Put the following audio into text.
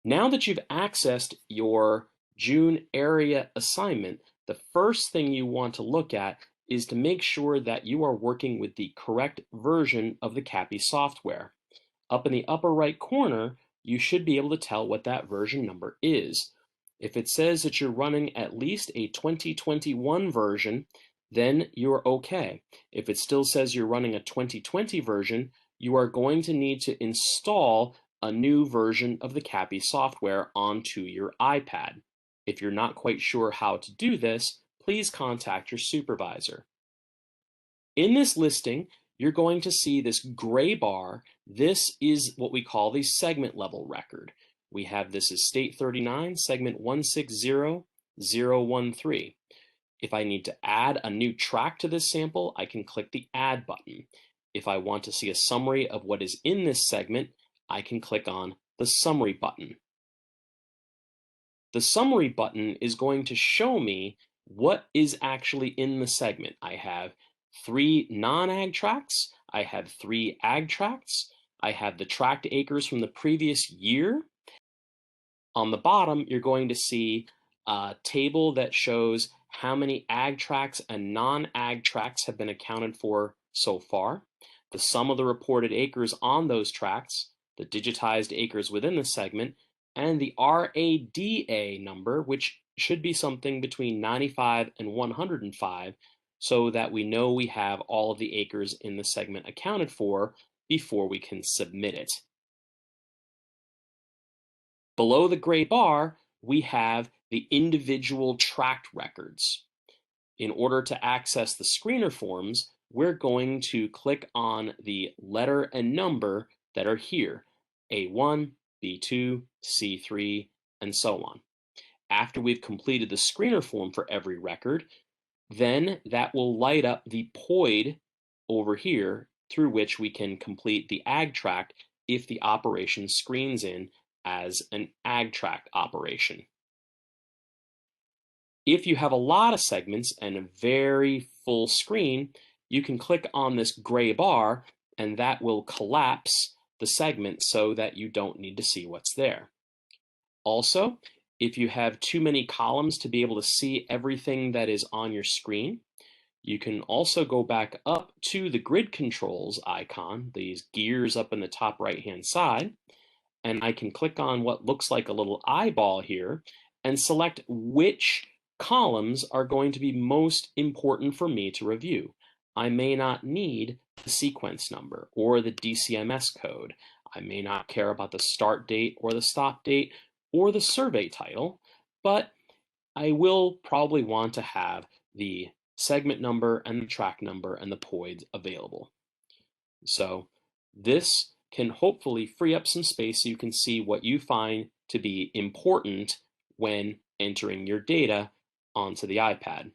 Now that you've accessed your June area assignment, the first thing you want to look at is to make sure that you are working with the correct version of the CAPI software. Up in the upper right corner, you should be able to tell what that version number is. If it says that you're running at least a 2021 version, then you're okay. If it still says you're running a 2020 version, you are going to need to install a new version of the CAPI software onto your iPad. If you're not quite sure how to do this, please contact your supervisor. In this listing, you're going to see this gray bar. This is what we call the segment level record. We have this as state 39, segment 160013. If I need to add a new track to this sample, I can click the Add button. If I want to see a summary of what is in this segment, I can click on the Summary button. The Summary button is going to show me what is actually in the segment. I have 3 non-ag tracts, I have 3 ag tracts, I have the tract acres from the previous year. On the bottom, you're going to see a table that shows how many ag tracts and non-ag tracts have been accounted for so far, the sum of the reported acres on those tracts, the digitized acres within the segment, and the RADA number, which should be something between 95 and 105, so that we know we have all of the acres in the segment accounted for before we can submit it. Below the gray bar, we have the individual tract records. In order to access the screener forms, we're going to click on the letter and number that are here, A1, B2, C3, and so on. After we've completed the screener form for every record, then that will light up the POID over here through which we can complete the ag tract if the operation screens in as an ag tract operation. If you have a lot of segments and a very full screen, you can click on this gray bar and that will collapse the segment so that you don't need to see what's there. Also, if you have too many columns to be able to see everything that is on your screen, you can also go back up to the grid controls icon, these gears up in the top right-hand side, and I can click on what looks like a little eyeball here and select which columns are going to be most important for me to review. I may not need the sequence number or the DCMS code. I may not care about the start date or the stop date or the survey title, but I will probably want to have the segment number and the track number and the POIDs available. So this can hopefully free up some space so you can see what you find to be important when entering your data onto the iPad.